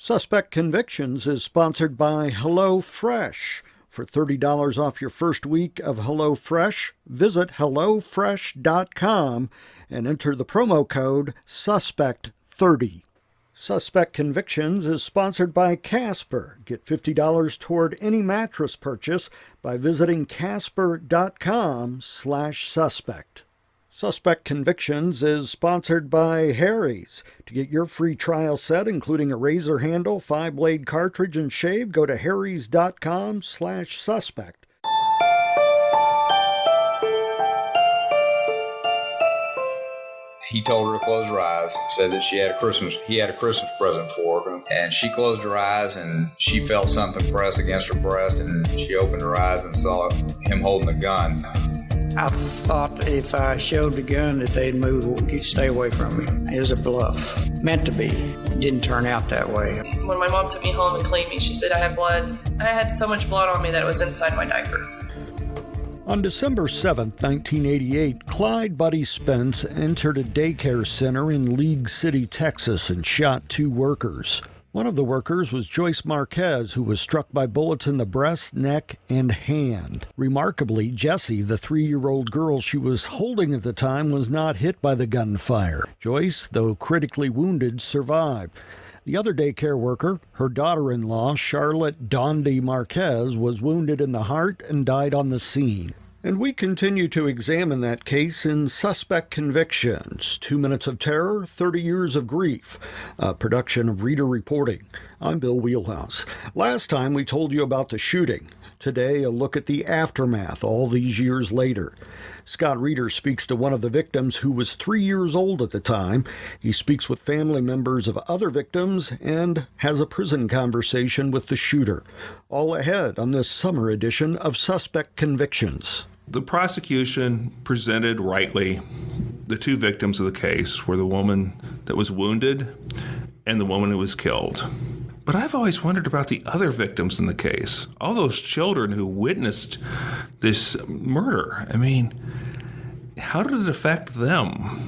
Suspect Convictions is sponsored by HelloFresh. For $30 off your first week of HelloFresh, visit HelloFresh.com and enter the promo code SUSPECT30. Suspect Convictions is sponsored by Casper. Get $50 toward any mattress purchase by visiting casper.com/suspect. Suspect Convictions is sponsored by Harry's. To get your free trial set, including a razor handle, 5-blade cartridge, and shave, go to harrys.com/suspect. He told her to close her eyes, said that he had a Christmas present for her, and she closed her eyes and she felt something press against her breast, and she opened her eyes and saw him holding a gun. I thought if I showed the gun that they'd move, stay away from me. It was a bluff. Meant to be. It didn't turn out that way. When my mom took me home and cleaned me, she said I had blood. I had so much blood on me that it was inside my diaper. On December 7, 1988, Clyde Buddy Spence entered a daycare center in League City, Texas, and shot 2 workers. One of the workers was Joyce Marques, who was struck by bullets in the breast, neck, and hand. Remarkably, Jessie, the 3-year-old girl she was holding at the time, was not hit by the gunfire. Joyce, though critically wounded, survived. The other daycare worker, her daughter-in-law, Charlotte Dawndy Marques, was wounded in the heart and died on the scene. And we continue to examine that case in Suspect Convictions. 2 Minutes of Terror, 30 Years of Grief. A production of Reader Reporting. I'm Bill Wheelhouse. Last time we told you about the shooting. Today, a look at the aftermath all these years later. Scott Reeder speaks to one of the victims who was 3 years old at the time. He speaks with family members of other victims and has a prison conversation with the shooter. All ahead on this summer edition of Suspect Convictions. The prosecution presented rightly the 2 victims of the case were the woman that was wounded and the woman who was killed. But I've always wondered about the other victims in the case, all those children who witnessed this murder. I mean, how did it affect them?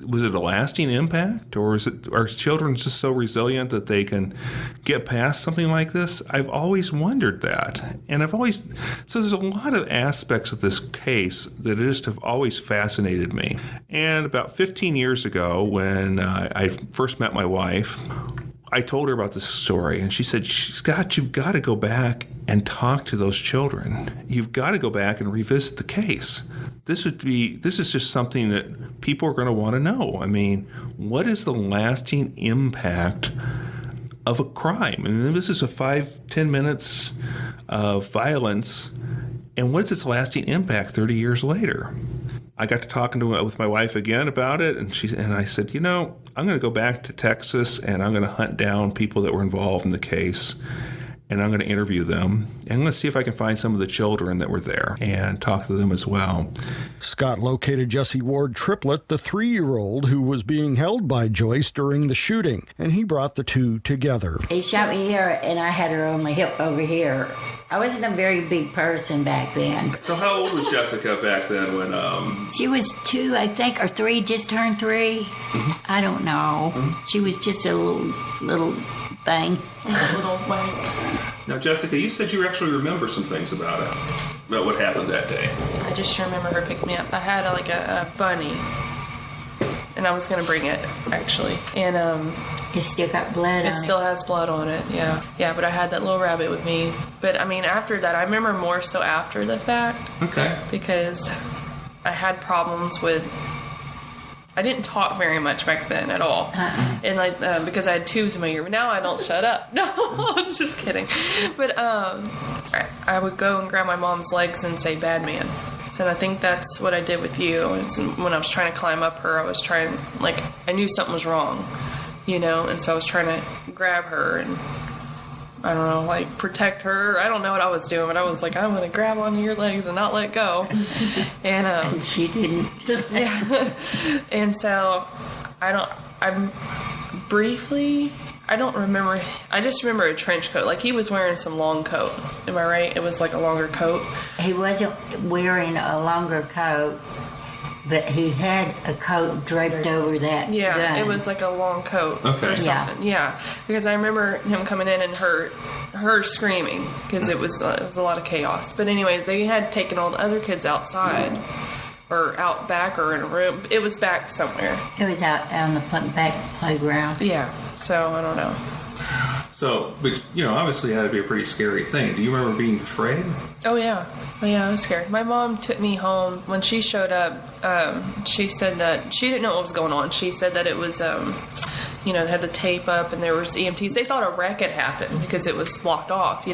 Was it a lasting impact, or are children just so resilient that they can get past something like this? I've always wondered that, and so there's a lot of aspects of this case that just have always fascinated me. And about 15 years ago, when I first met my wife, I told her about this story, and she said, "Scott, you've got to go back and talk to those children. You've got to go back and revisit the case. This is just something that people are going to want to know. I mean, what is the lasting impact of a crime? And this is a 5-10 minutes of violence, and what's its lasting impact 30 years later?" I got to talking with my wife again about it, and I said, I'm going to go back to Texas, and I'm going to hunt down people that were involved in the case, and I'm going to interview them, and I'm going to see if I can find some of the children that were there and talk to them as well. Scott located Jesse Ward Triplett, the 3-year-old who was being held by Joyce during the shooting, and he brought the 2 together. He shot me here, and I had her on my hip over here. I wasn't a very big person back then. So how old was Jessica back then when... She was 2, I think, or 3, just turned 3. Mm-hmm. I don't know. Mm-hmm. She was just a little thing. Now, Jessica, you said you actually remember some things about what happened that day. I just remember her picking me up. I had a bunny, and I was going to bring it, actually. And it still got blood on it. It still has blood on it, yeah. Yeah, but I had that little rabbit with me. But, after that, I remember more so after the fact. Okay. Because I had problems with... I didn't talk very much back then at all. Uh-uh. And because I had tubes in my ear. But now I don't shut up. No, I'm just kidding. But I would go and grab my mom's legs and say, "Bad man." So I think that's what I did with you. It's when I was trying to climb up her, I was trying, I knew something was wrong, and so I was trying to grab her and, I don't know, protect her. I don't know what I was doing, but I was like, I'm going to grab onto your legs and not let go. And she didn't. Yeah. And so I don't remember. I just remember a trench coat. He was wearing some long coat. Am I right? It was a longer coat. He wasn't wearing a longer coat. But he had a coat draped over that Yeah, gun. it was like a long coat Okay. or something. Yeah, because I remember him coming in and her screaming because it was a lot of chaos. But anyways, they had taken all the other kids outside or out back or in a room. It was back somewhere. It was out on the back playground. Yeah, so I don't know. So, but, obviously it had to be a pretty scary thing. Do you remember being afraid? Oh yeah, I was scared. My mom took me home when she showed up. She said that she didn't know what was going on. She said that it was, they had the tape up and there was EMTs. They thought a wreck had happened because it was blocked off.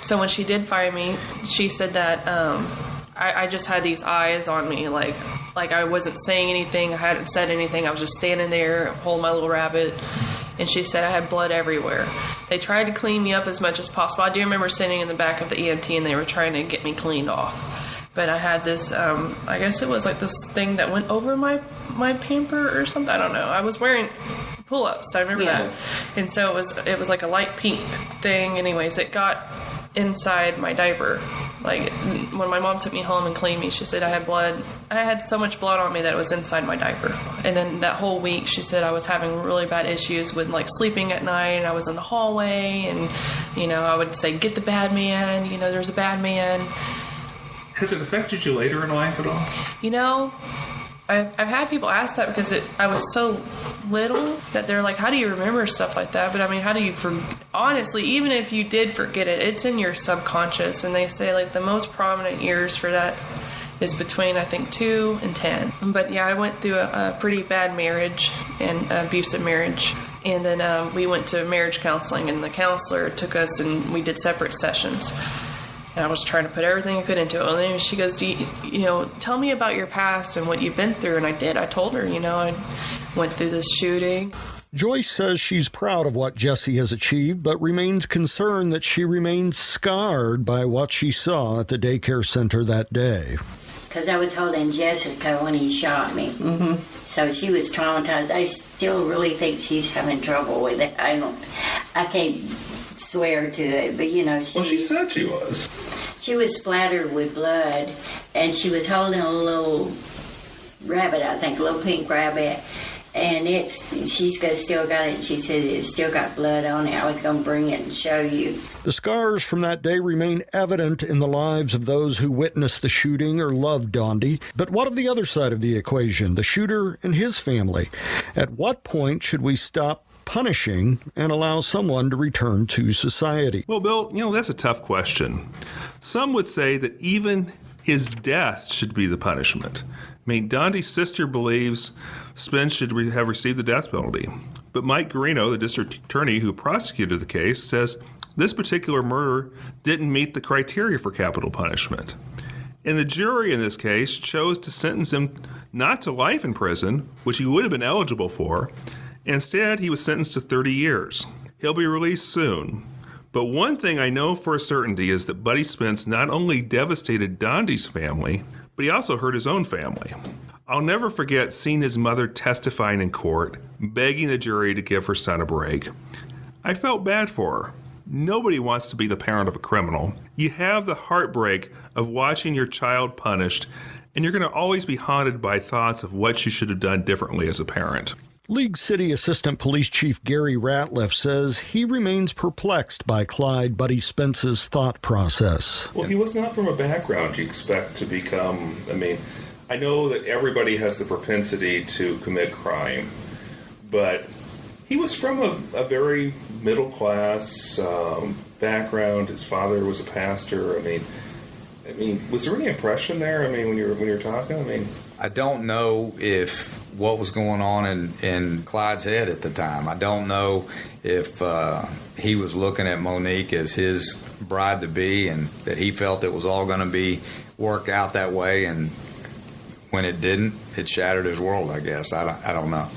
So when she did find me, she said that I just had these eyes on me, like I wasn't saying anything. I hadn't said anything. I was just standing there holding my little rabbit. And she said I had blood everywhere. They tried to clean me up as much as possible. I do remember sitting in the back of the EMT and they were trying to get me cleaned off. But I had this, I guess it was like this thing that went over my pamper or something. I don't know. I was wearing pull-ups. I remember that. And so it was like a light pink thing. Anyways, it got inside my diaper. Like when my mom took me home and cleaned me, she said I had blood. I had so much blood on me that it was inside my diaper. And then that whole week, she said I was having really bad issues with like sleeping at night. And I was in the hallway, and I would say, "Get the bad man." There's a bad man. Has it affected you later in life at all? I've had people ask that because I was so little that they're like, how do you remember stuff like that? But I mean, how do you honestly, even if you did forget it, it's in your subconscious. And they say like the most prominent years for that is between, I think, 2 and 10. But yeah, I went through a pretty bad marriage and abusive marriage. And then we went to marriage counseling, and the counselor took us and we did separate sessions. And I was trying to put everything I could into it. And then she goes, tell me about your past and what you've been through. And I did. I told her, I went through this shooting. Joyce says she's proud of what Jesse has achieved, but remains concerned that she remains scarred by what she saw at the daycare center that day. Because I was holding Jessica when he shot me. Mm-hmm. So she was traumatized. I still really think she's having trouble with it. I can't swear to it, but She said she was. She was splattered with blood, and she was holding a little rabbit, I think, a little pink rabbit, and she's still got it. She said it's still got blood on it. I was going to bring it and show you. The scars from that day remain evident in the lives of those who witnessed the shooting or loved Dawndy. But what of the other side of the equation, the shooter and his family? At what point should we stop punishing and allow someone to return to society? Well, Bill, that's a tough question. Some would say that even his death should be the punishment. I mean, Dawndy's sister believes Spence should have received the death penalty. But Mike Garino, the district attorney who prosecuted the case, says this particular murder didn't meet the criteria for capital punishment. And the jury in this case chose to sentence him not to life in prison, which he would have been eligible for. Instead, he was sentenced to 30 years. He'll be released soon. But one thing I know for a certainty is that Buddy Spence not only devastated Dawndy's family, but he also hurt his own family. I'll never forget seeing his mother testifying in court, begging the jury to give her son a break. I felt bad for her. Nobody wants to be the parent of a criminal. You have the heartbreak of watching your child punished, and you're going to always be haunted by thoughts of what you should have done differently as a parent. League City Assistant Police Chief Gary Ratliff says he remains perplexed by Clyde Buddy Spence's thought process. Well, he was not from a background you expect to become. I know that everybody has the propensity to commit crime, but he was from a very middle-class background. His father was a pastor. Was there any impression there? When you were talking? I don't know if what was going on in Clyde's head at the time. I don't know if he was looking at Monique as his bride-to-be and that he felt it was all going to be worked out that way, and when it didn't, it shattered his world, I guess. I don't know.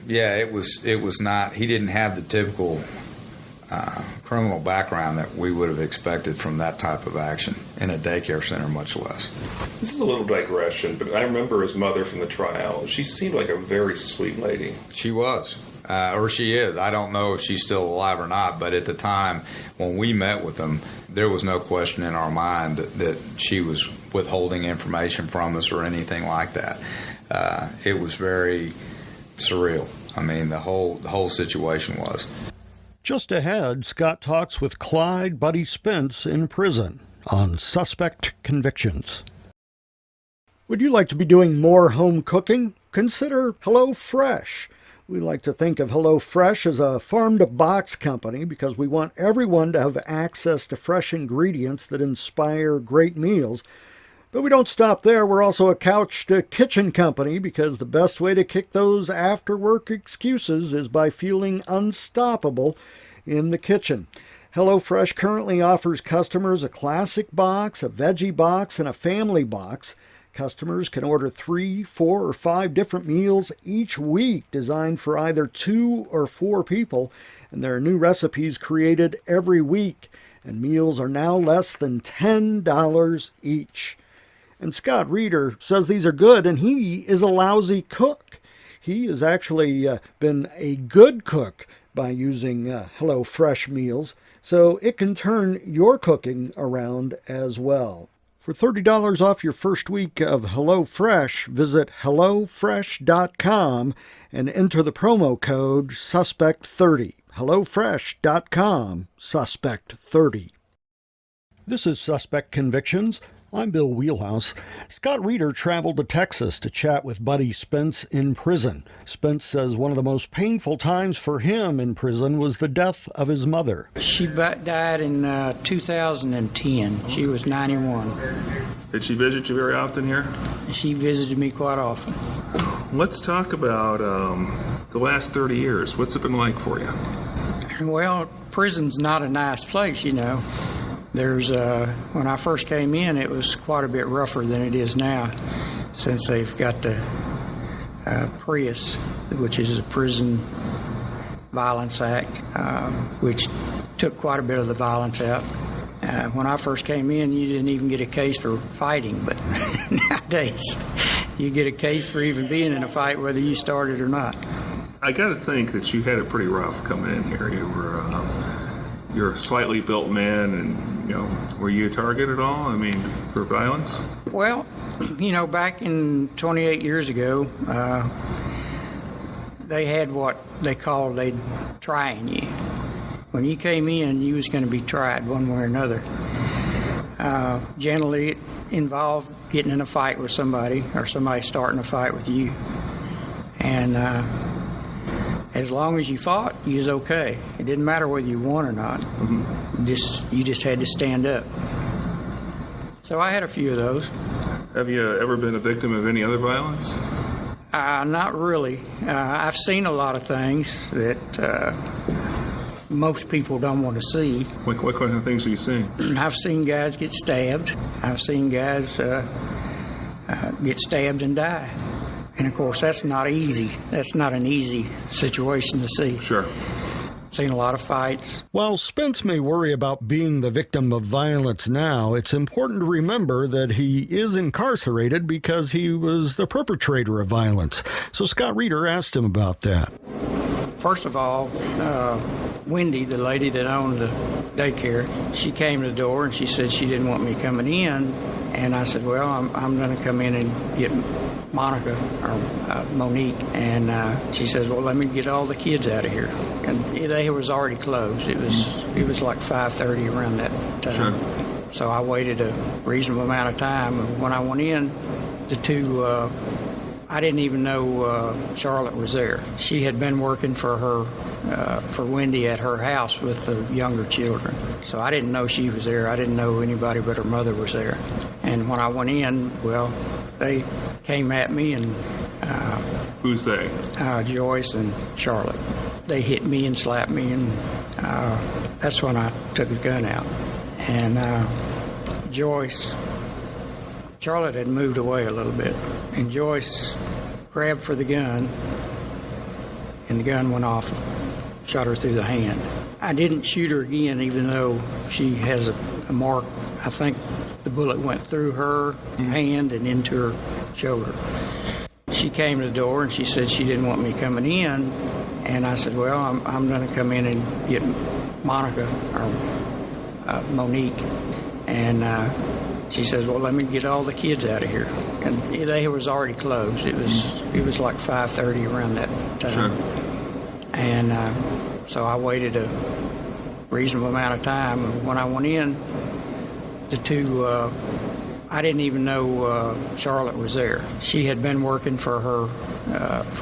It was not, he didn't have the typical criminal background that we would have expected from that type of action in a daycare center, much less. This is a little digression, but I remember his mother from the trial. She seemed like a very sweet lady. She was, or she is. I don't know if she's still alive or not, but at the time when we met with them, there was no question in our mind that she was withholding information from us or anything like that. It was very surreal. I mean, the whole situation was. Just ahead, Scott talks with Clyde Buddy Spence in prison on suspect convictions. Would you like to be doing more home cooking? Consider HelloFresh. We like to think of HelloFresh as a farm-to-box company because we want everyone to have access to fresh ingredients that inspire great meals. But we don't stop there. We're also a couch-to-kitchen company because the best way to kick those after-work excuses is by feeling unstoppable in the kitchen. HelloFresh currently offers customers a classic box, a veggie box, and a family box. Customers can order 3, 4, or 5 different meals each week designed for either 2 or 4 people, and there are new recipes created every week, and meals are now less than $10 each. And Scott Reeder says these are good, and he is a lousy cook. He has actually been a good cook by using HelloFresh meals, so it can turn your cooking around as well. For $30 off your first week of HelloFresh, visit HelloFresh.com and enter the promo code SUSPECT30. HelloFresh.com, SUSPECT30. This is Suspect Convictions. I'm Bill Wheelhouse. Scott Reeder traveled to Texas to chat with Buddy Spence in prison. Spence says one of the most painful times for him in prison was the death of his mother. She died in 2010. She was 91. Did she visit you very often here? She visited me quite often. Let's talk about the last 30 years. What's it been like for you? Well, prison's not a nice place, you know. There's when I first came in, it was quite a bit rougher than it is now, since they've got the Prius, which is a Prison Violence Act, which took quite a bit of the violence out. When I first came in, you didn't even get a case for fighting, but nowadays you get a case for even being in a fight, whether you started or not. I got to think that you had it pretty rough coming in here. You're a slightly built man, and were you a target at all? I mean, for violence? Well, back in 28 years ago, they had what they called trying you. When you came in, you was going to be tried one way or another. Generally, it involved getting in a fight with somebody, or somebody starting a fight with you. And as long as you fought, you was okay. It didn't matter whether you won or not. Mm-hmm. You just had to stand up. So I had a few of those. Have you ever been a victim of any other violence? Not really. I've seen a lot of things that most people don't want to see. What kind of things are you seeing? I've seen guys get stabbed. I've seen guys get stabbed and die. And, of course, that's not easy. That's not an easy situation to see. Sure. Seen a lot of fights. While Spence may worry about being the victim of violence now, it's important to remember that he is incarcerated because he was the perpetrator of violence. So Scott Reeder asked him about that. First of all, Wendy, the lady that owned the daycare, she came to the door and she said she didn't want me coming in. And I said, well, I'm going to come in and get Monica or Monique, and she says, well, let me get all the kids out of here. And they was already closed. It was like 5:30 around that time. Sure. So I waited a reasonable amount of time. And when I went in, the two, I didn't even know Charlotte was there. She had been working for Wendy at her house with the younger children. So I didn't know she was there. I didn't know anybody but her mother was there. And when I went in, well, they came at me and... Who's they? Joyce and Charlotte. They hit me and slapped me, and that's when I took a gun out. And Charlotte had moved away a little bit, and Joyce grabbed for the gun, and the gun went off, shot her through the hand. I didn't shoot her again, even though she has a mark. I think the bullet went through her hand and into her shoulder. She came to the door and she said she didn't want me coming in, and I said, well, I'm going to come in and get Monica or Monique. And she says, well, let me get all the kids out of here. And they was already closed. It was like 5:30 around that time. Sure. And so I waited a reasonable amount of time. And when I went in, the two, I didn't even know Charlotte was there. She had been working for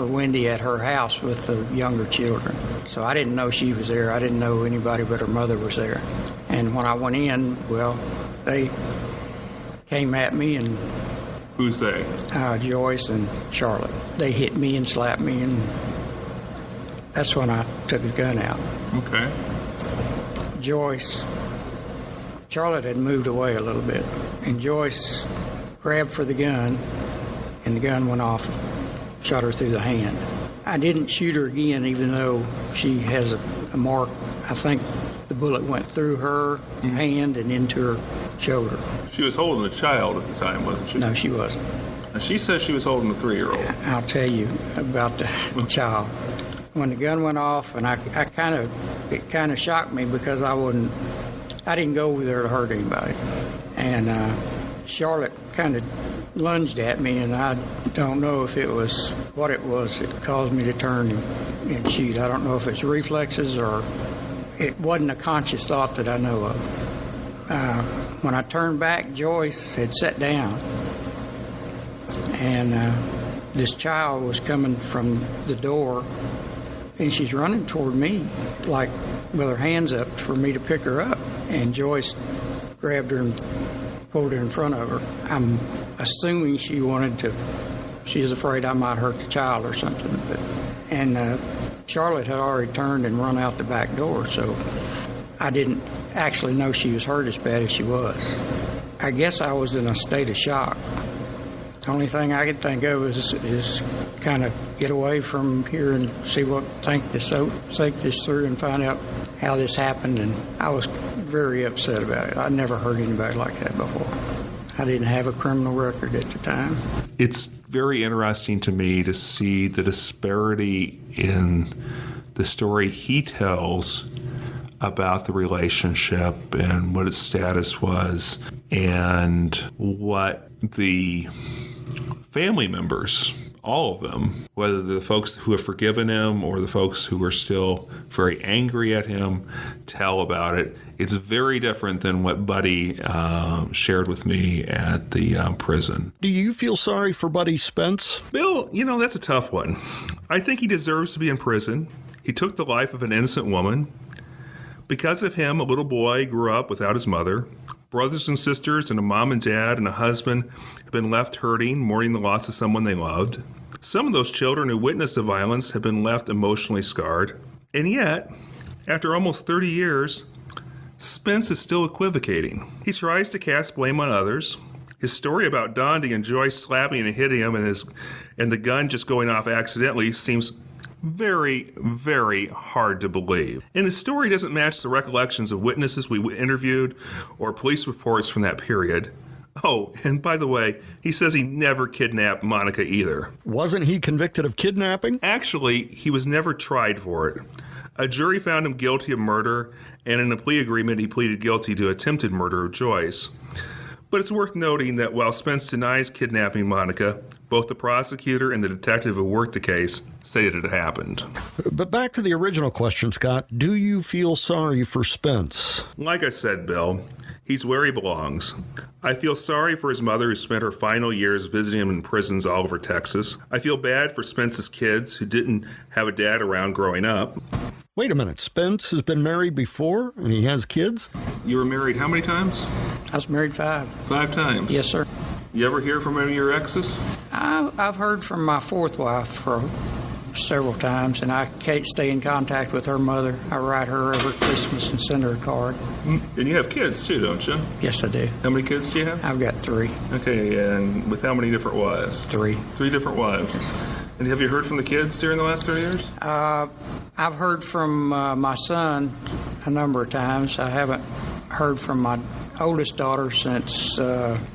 Wendy at her house with the younger children. So I didn't know she was there. I didn't know anybody but her mother was there. And when I went in, well, they came at me, and Who's they? Joyce and Charlotte. They hit me and slapped me, and that's when I took the gun out. Okay. Charlotte had moved away a little bit, and Joyce grabbed for the gun, and the gun went off, shot her through the hand. I didn't shoot her again, even though she has a mark. I think the bullet went through her hand and into her shoulder. She was holding a child at the time, wasn't she? No, she wasn't. And she says she was holding a 3-year-old. I'll tell you about the child. When the gun went off, and it kind of shocked me because I didn't go over there to hurt anybody. And Charlotte kind of lunged at me, and I don't know if it was what it was that caused me to turn and shoot. I don't know if it's reflexes or it wasn't a conscious thought that I know of. When I turned back, Joyce had sat down, and this child was coming from the door, and she's running toward me, like with her hands up for me to pick her up. And Joyce grabbed her and pulled her in front of her. I'm assuming she was afraid I might hurt the child or something. And Charlotte had already turned and run out the back door, so I didn't actually know she was hurt as bad as she was. I guess I was in a state of shock. The only thing I could think of is kind of get away from here and think this through and find out how this happened. And I was very upset about it. I'd never heard anybody like that before. I didn't have a criminal record at the time. It's very interesting to me to see the disparity in the story he tells about the relationship and what its status was and what the family members, all of them, whether the folks who have forgiven him or the folks who are still very angry at him, tell about it. It's very different than what Buddy shared with me at the prison. Do you feel sorry for Buddy Spence? Bill, that's a tough one. I think he deserves to be in prison. He took the life of an innocent woman. Because of him, a little boy grew up without his mother. Brothers and sisters and a mom and dad and a husband have been left hurting, mourning the loss of someone they loved. Some of those children who witnessed the violence have been left emotionally scarred. And yet, after almost 30 years, Spence is still equivocating. He tries to cast blame on others. His story about Dawndy and Joyce slapping and hitting him and the gun just going off accidentally seems very, very hard to believe. And his story doesn't match the recollections of witnesses we interviewed or police reports from that period. Oh, and by the way, he says he never kidnapped Monica either. Wasn't he convicted of kidnapping? Actually, he was never tried for it. A jury found him guilty of murder, and in a plea agreement, he pleaded guilty to attempted murder of Joyce. But it's worth noting that while Spence denies kidnapping Monica, both the prosecutor and the detective who worked the case say that it happened. But back to the original question, Scott. Do you feel sorry for Spence? Like I said, Bill, he's where he belongs. I feel sorry for his mother who spent her final years visiting him in prisons all over Texas. I feel bad for Spence's kids who didn't have a dad around growing up. Wait a minute. Spence has been married before and he has kids? You were married how many times? I was married 5. 5 times? Yes, sir. You ever hear from any of your exes? I've heard from my 4th wife for several times, and I can't stay in contact with her mother. I write her every Christmas and send her a card. And you have kids too, don't you? Yes, I do. How many kids do you have? I've got 3. Okay, and with how many different wives? 3. 3 different wives. And have you heard from the kids during the last 30 years? I've heard from my son a number of times. I haven't heard from my oldest daughter since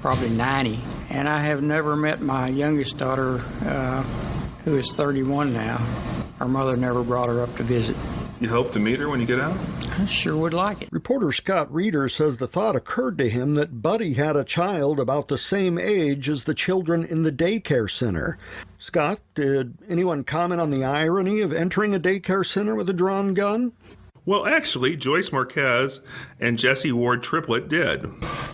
probably 90. And I have never met my youngest daughter, who is 31 now. Her mother never brought her up to visit. You hope to meet her when you get out? I sure would like it. Reporter Scott Reeder says the thought occurred to him that Buddy had a child about the same age as the children in the daycare center. Scott, did anyone comment on the irony of entering a daycare center with a drawn gun? Well, actually, Joyce Marques and Jesse Ward Triplett did.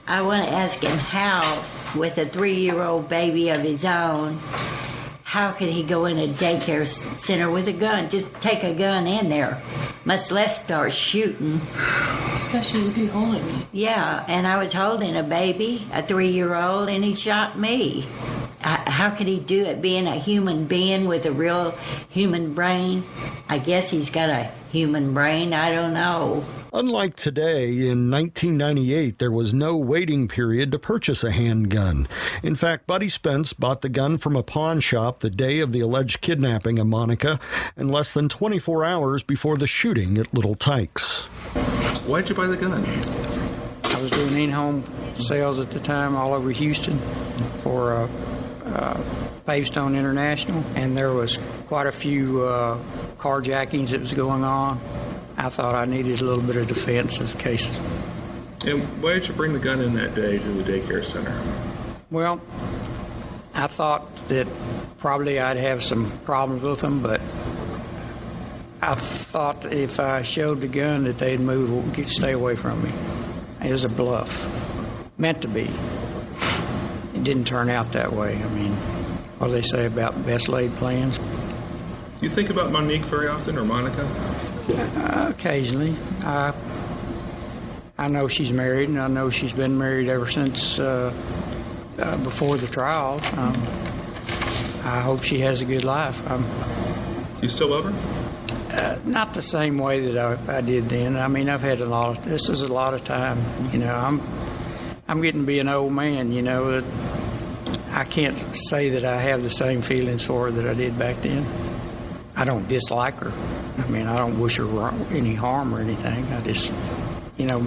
I want to ask him how, with a 3-year-old baby of his own, how could he go in a daycare center with a gun? Just take a gun in there, much less start shooting. Especially with you holding me. Yeah, and I was holding a baby, a 3-year-old, and he shot me. How could he do it, being a human being with a real human brain? I guess he's got a human brain, I don't know. Unlike today, in 1998, there was no waiting period to purchase a handgun. In fact, Buddy Spence bought the gun from a pawn shop the day of the alleged kidnapping of Monica and less than 24 hours before the shooting at Little Tykes. Why'd you buy the gun? I was doing in-home sales at the time all over Houston for Pavestone International, and there was quite a few carjackings that was going on. I thought I needed a little bit of defense in case. And why did you bring the gun in that day to the daycare center? Well, I thought that probably I'd have some problems with them, but I thought if I showed the gun that they'd move, stay away from me. It was a bluff. Meant to be. It didn't turn out that way. I mean, what do they say about best laid plans? You think about Monique very often, or Monica? Occasionally. I know she's married, and I know she's been married ever since before the trial. I hope she has a good life. You still love her? Not the same way that I did then. I mean, I've had this is a lot of time. You know, I'm getting to be an old man, you know. I can't say that I have the same feelings for her that I did back then. I don't dislike her. I mean, I don't wish her any harm or anything. I just, you know,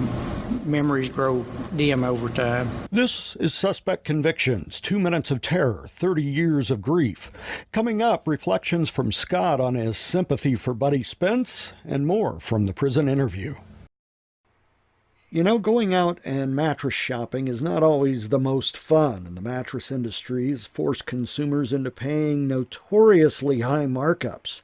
memories grow dim over time. This is Suspect Convictions, 2 minutes of terror, 30 years of grief. Coming up, reflections from Scott on his sympathy for Buddy Spence and more from the prison interview. You know, going out and mattress shopping is not always the most fun, and the mattress industry has forced consumers into paying notoriously high markups.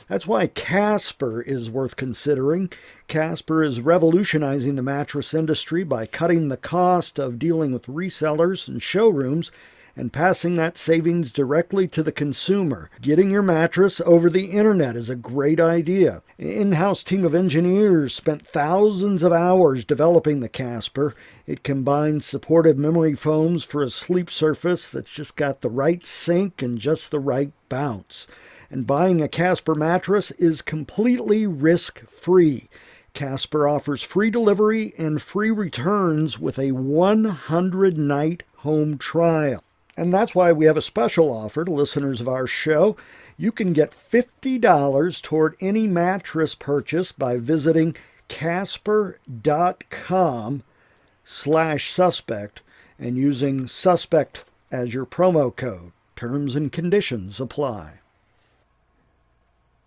That's why Casper is worth considering. Casper is revolutionizing the mattress industry by cutting the cost of dealing with resellers and showrooms and passing that savings directly to the consumer. Getting your mattress over the internet is a great idea. An in-house team of engineers spent thousands of hours developing the Casper. It combines supportive memory foams for a sleep surface that's just got the right sink and just the right bounce. And buying a Casper mattress is completely risk-free. Casper offers free delivery and free returns with a 100-night home trial. And that's why we have a special offer to listeners of our show. You can get $50 toward any mattress purchase by visiting casper.com/suspect and using suspect as your promo code. Terms and conditions apply.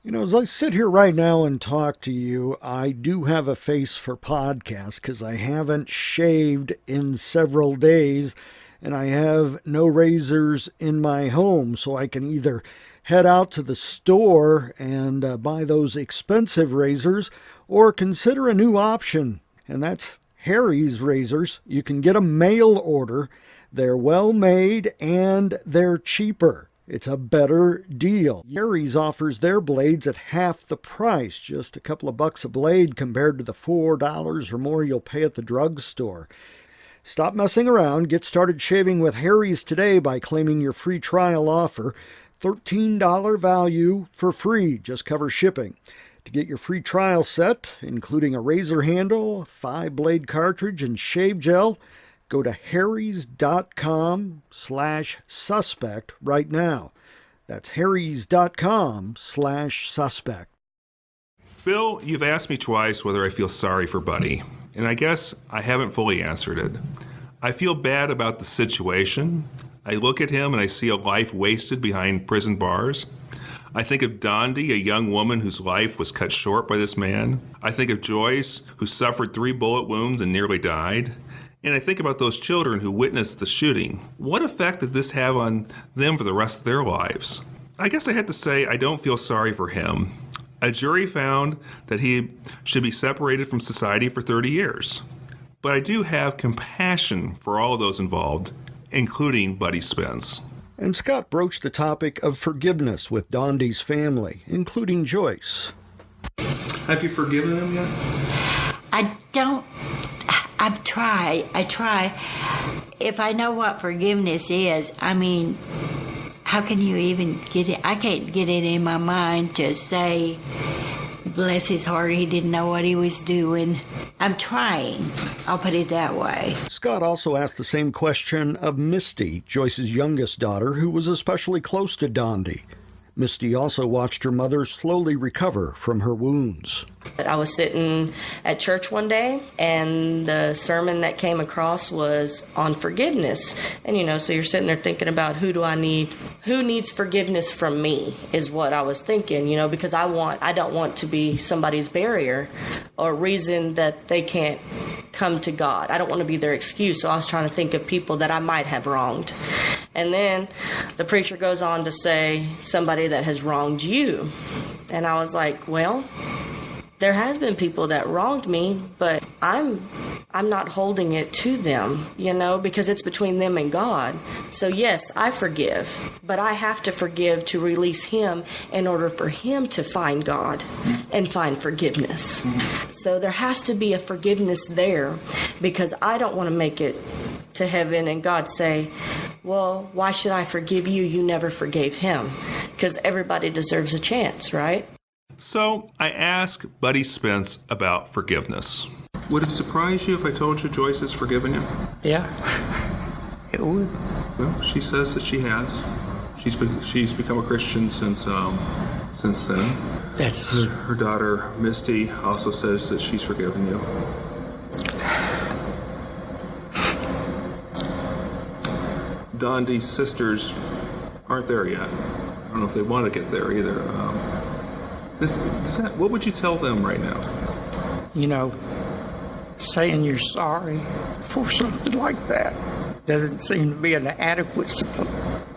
You know, as I sit here right now and talk to you, I do have a face for podcasts because I haven't shaved in several days and I have no razors in my home, so I can either head out to the store and buy those expensive razors or consider a new option, and that's Harry's razors. You can get a mail order. They're well made and they're cheaper. It's a better deal. Harry's offers their blades at half the price, just a couple of bucks a blade compared to the $4 or more you'll pay at the drugstore. Stop messing around. Get started shaving with Harry's today by claiming your free trial offer. $13 value for free. Just cover shipping. To get your free trial set, including a razor handle, 5-blade cartridge, and shave gel, go to harrys.com/suspect right now. That's harrys.com/suspect. Bill, you've asked me twice whether I feel sorry for Buddy, and I guess I haven't fully answered it. I feel bad about the situation. I look at him and I see a life wasted behind prison bars. I think of Dawndy, a young woman whose life was cut short by this man. I think of Joyce, who suffered 3 bullet wounds and nearly died. And I think about those children who witnessed the shooting. What effect did this have on them for the rest of their lives? I guess I have to say I don't feel sorry for him. A jury found that he should be separated from society for 30 years. But I do have compassion for all of those involved, including Buddy Spence. And Scott broached the topic of forgiveness with Dawndy's family, including Joyce. Have you forgiven him yet? I don't. I try. If I know what forgiveness is, I mean, how can you even get it? I can't get it in my mind to say, bless his heart, he didn't know what he was doing. I'm trying. I'll put it that way. Scott also asked the same question of Misty, Joyce's youngest daughter, who was especially close to Dawndy. Misty also watched her mother slowly recover from her wounds. I was sitting at church one day, and the sermon that came across was on forgiveness. And, so you're sitting there thinking about who needs forgiveness from me is what I was thinking, because I don't want to be somebody's barrier or reason that they can't come to God. I don't want to be their excuse. So I was trying to think of people that I might have wronged. And then the preacher goes on to say somebody that has wronged you. And I was like, well, there has been people that wronged me, but I'm not holding it to them, because it's between them and God. So yes, I forgive, but I have to forgive to release him in order for him to find God and find forgiveness. So there has to be a forgiveness there, because I don't want to make it to heaven and God say, well, why should I forgive you? You never forgave him. Because everybody deserves a chance, right? So I asked Buddy Spence about forgiveness. Would it surprise you if I told you Joyce has forgiven him? Yeah, it would. Well, she says that she has. She's become a Christian since then. That's Her daughter Misty also says that she's forgiven you. Dawndy's sisters aren't there yet. I don't know if they want to get there either. What would you tell them right now? Saying you're sorry for something like that doesn't seem to be an adequate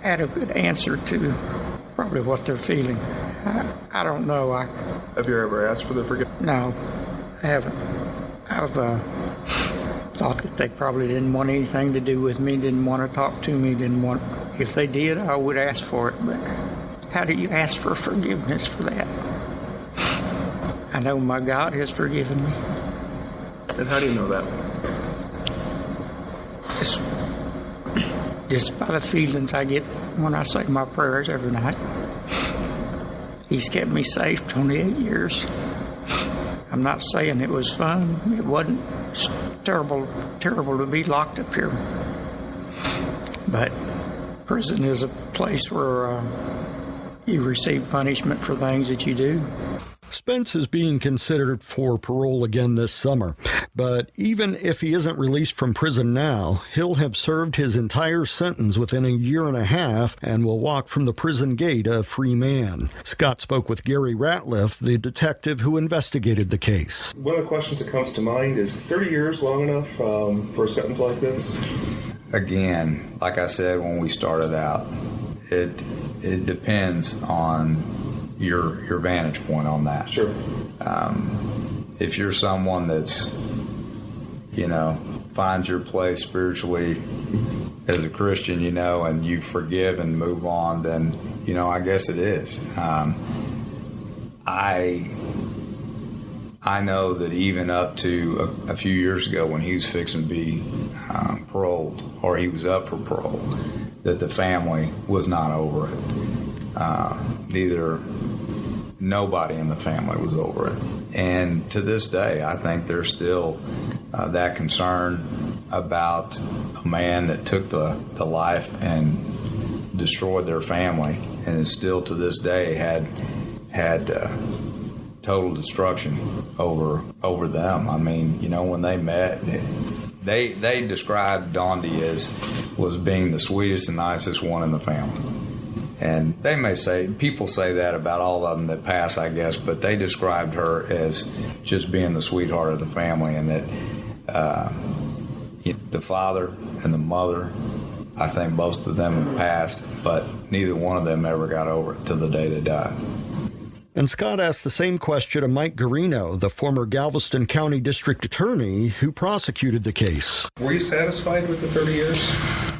answer to probably what they're feeling. I don't know. Have you ever asked for the forgiveness? No, I haven't. I've thought that they probably didn't want anything to do with me, didn't want to talk to me, if they did, I would ask for it, but how do you ask for forgiveness for that? I know my God has forgiven me. And how do you know that? Just by the feelings I get when I say my prayers every night. He's kept me safe 28 years. I'm not saying it was fun. It wasn't. It's terrible to be locked up here. But prison is a place where you receive punishment for things that you do. Spence is being considered for parole again this summer, but even if he isn't released from prison now, he'll have served his entire sentence within a year and a half and will walk from the prison gate a free man. Scott spoke with Gary Ratliff, the detective who investigated the case. One of the questions that comes to mind is 30 years long enough for a sentence like this? Again, like I said when we started out, it depends on your vantage point on that. Sure. If you're someone that's, finds your place spiritually as a Christian, and you forgive and move on, then, I guess it is. I know that even up to a few years ago when he was fixing to be paroled, or he was up for parole, that the family was not over it. Nobody in the family was over it. And to this day, I think there's still that concern about a man that took the life and destroyed their family, and is still to this day had total destruction over them. I mean, when they met, they described Dawndy as was being the sweetest and nicest one in the family. And they may say, people say that about all of them that pass, I guess, but they described her as just being the sweetheart of the family, and that the father and the mother, I think most of them have passed, but neither one of them ever got over it till the day they died. And Scott asked the same question of Mike Garino, the former Galveston County District Attorney who prosecuted the case. Were you satisfied with the 30 years?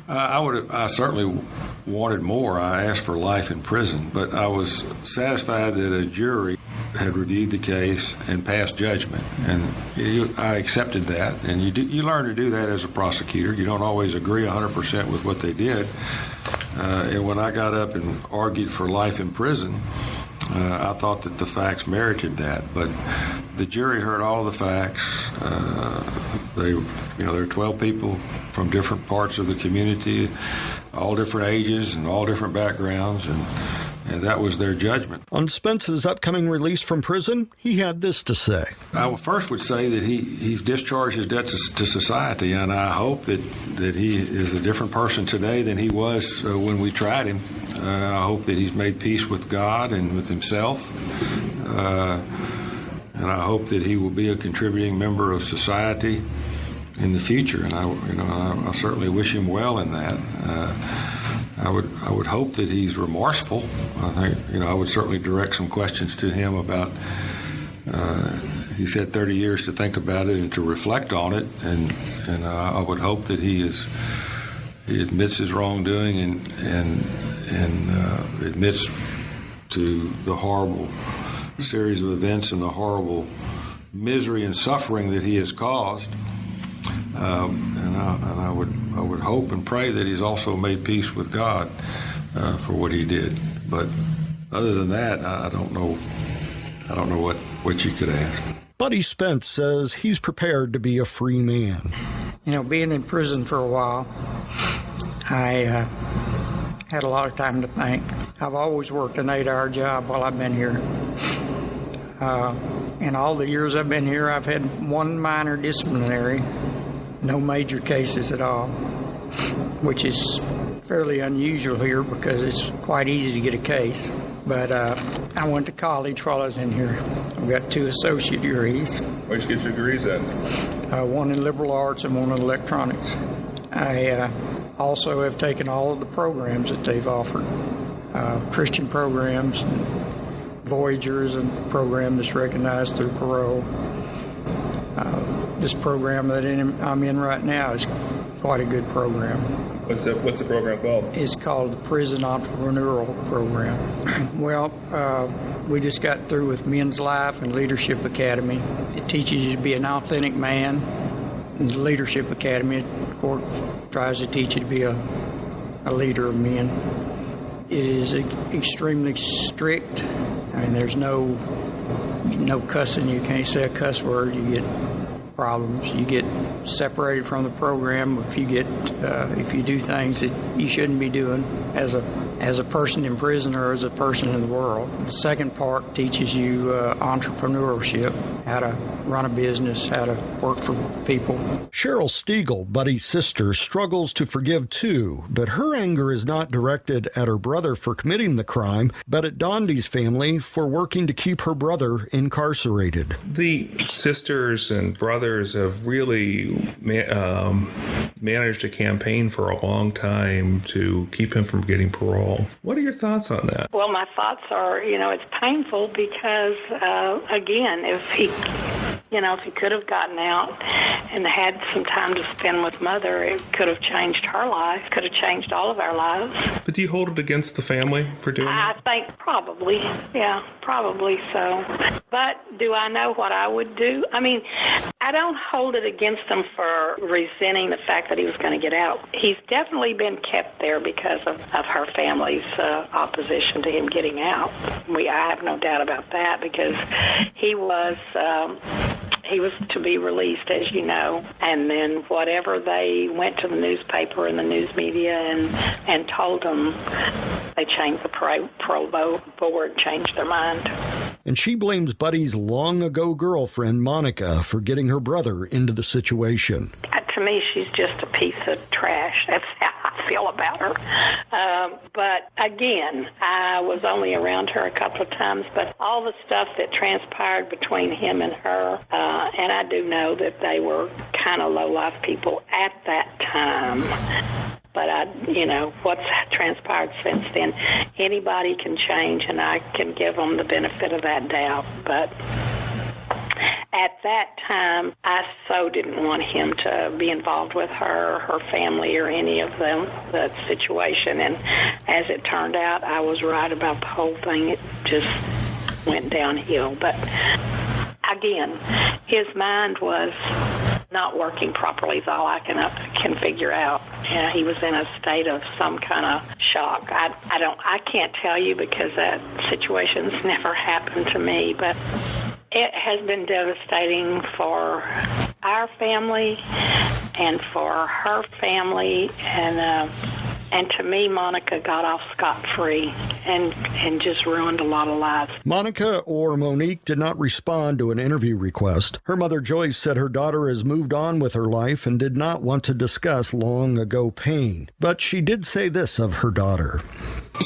I certainly wanted more. I asked for life in prison, but I was satisfied that a jury had reviewed the case and passed judgment, and I accepted that. And you learn to do that as a prosecutor. You don't always agree 100% with what they did. And when I got up and argued for life in prison, I thought that the facts merited that, but the jury heard all the facts. There are 12 people from different parts of the community, all different ages and all different backgrounds, and that was their judgment. On Spence's upcoming release from prison, he had this to say. I first would say that he's discharged his debt to society, and I hope that he is a different person today than he was when we tried him. I hope that he's made peace with God and with himself, and I hope that he will be a contributing member of society in the future. And I certainly wish him well in that. I would hope that he's remorseful. I think I would certainly direct some questions to him about. He's had 30 years to think about it and to reflect on it, and I would hope that he admits his wrongdoing and admits to the horrible series of events and the horrible misery and suffering that he has caused. And I would hope and pray that he's also made peace with God for what he did. But other than that, I don't know what you could ask. Buddy Spence says he's prepared to be a free man. Being in prison for a while, I had a lot of time to think. I've always worked an 8-hour job while I've been here. In all the years I've been here, I've had one minor disciplinary, no major cases at all, which is fairly unusual here because it's quite easy to get a case. But I went to college while I was in here. I've got 2 associate degrees. Where'd you get your degrees at? One in liberal arts and one in electronics. I also have taken all of the programs that they've offered, Christian programs, and Voyagers, and a program that's recognized through parole. This program that I'm in right now is quite a good program. What's the program called? It's called the Prison Entrepreneurial Program. Well, we just got through with Men's Life and Leadership Academy. It teaches you to be an authentic man. And the Leadership Academy, of course, tries to teach you to be a leader of men. It is extremely strict. I mean, there's no cussing. You can't say a cuss word. You get problems. You get separated from the program if you do things that you shouldn't be doing as a person in prison or as a person in the world. The second part teaches you entrepreneurship, how to run a business, how to work for people. Cheryl Stiegel, Buddy's sister, struggles to forgive too, but her anger is not directed at her brother for committing the crime, but at Dawndy's family for working to keep her brother incarcerated. The sisters and brothers have really managed a campaign for a long time to keep him from getting parole. What are your thoughts on that? Well, my thoughts are, it's painful because, again, if he could have gotten out and had some time to spend with Mother, it could have changed her life, could have changed all of our lives. But do you hold it against the family for doing that? I think probably, probably so. But do I know what I would do? I mean, I don't hold it against them for resenting the fact that he was going to get out. He's definitely been kept there because of her family's opposition to him getting out. I have no doubt about that because he was to be released, as you know, and then whatever they went to the newspaper and the news media and told them, they changed the parole board, changed their mind. And she blames Buddy's long-ago girlfriend, Monica, for getting her brother into the situation. To me, she's just a piece of trash. That's how I feel about her. But again, I was only around her a couple of times, but all the stuff that transpired between him and her, and I do know that they were kind of low-life people at that time. But what's transpired since then, anybody can change, and I can give them the benefit of that doubt. But at that time, I so didn't want him to be involved with her family, or any of them, that situation. And as it turned out, I was right about the whole thing. It just went downhill. But again, his mind was not working properly is all I can figure out. Yeah, he was in a state of some kind of shock. I can't tell you because that situation's never happened to me, but it has been devastating for our family and for her family, and to me, Monica got off scot-free and just ruined a lot of lives. Monica, or Monique, did not respond to an interview request. Her mother, Joyce, said her daughter has moved on with her life and did not want to discuss long-ago pain. But she did say this of her daughter.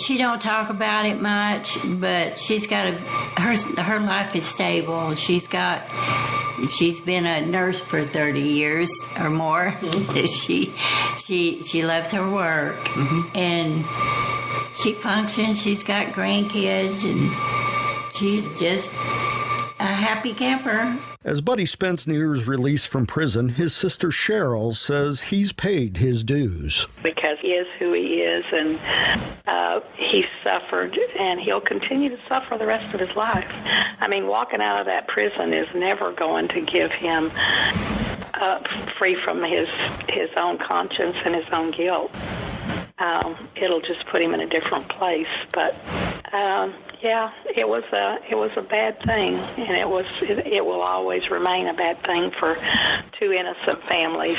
She don't talk about it much, but she's got her life is stable. She's been a nurse for 30 years or more. She loves her work, and she functions. She's got grandkids, and she's just a happy camper. As Buddy Spence nears release from prison, his sister Cheryl says he's paid his dues. Because he is who he is, and he suffered, and he'll continue to suffer the rest of his life. I mean, walking out of that prison is never going to give him free from his own conscience and his own guilt. It'll just put him in a different place. But yeah, it was a bad thing, and it will always remain a bad thing for two innocent families.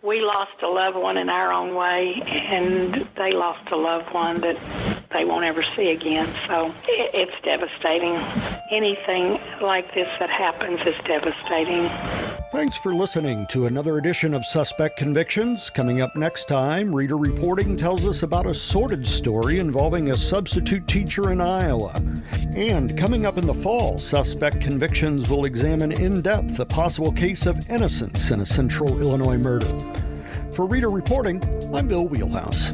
We lost a loved one in our own way, and they lost a loved one that they won't ever see again. So it's devastating. Anything like this that happens is devastating. Thanks for listening to another edition of Suspect Convictions. Coming up next time, Reader Reporting tells us about a sordid story involving a substitute teacher in Iowa. And coming up in the fall, Suspect Convictions will examine in depth a possible case of innocence in a Central Illinois murder. For Reader Reporting, I'm Bill Wheelhouse.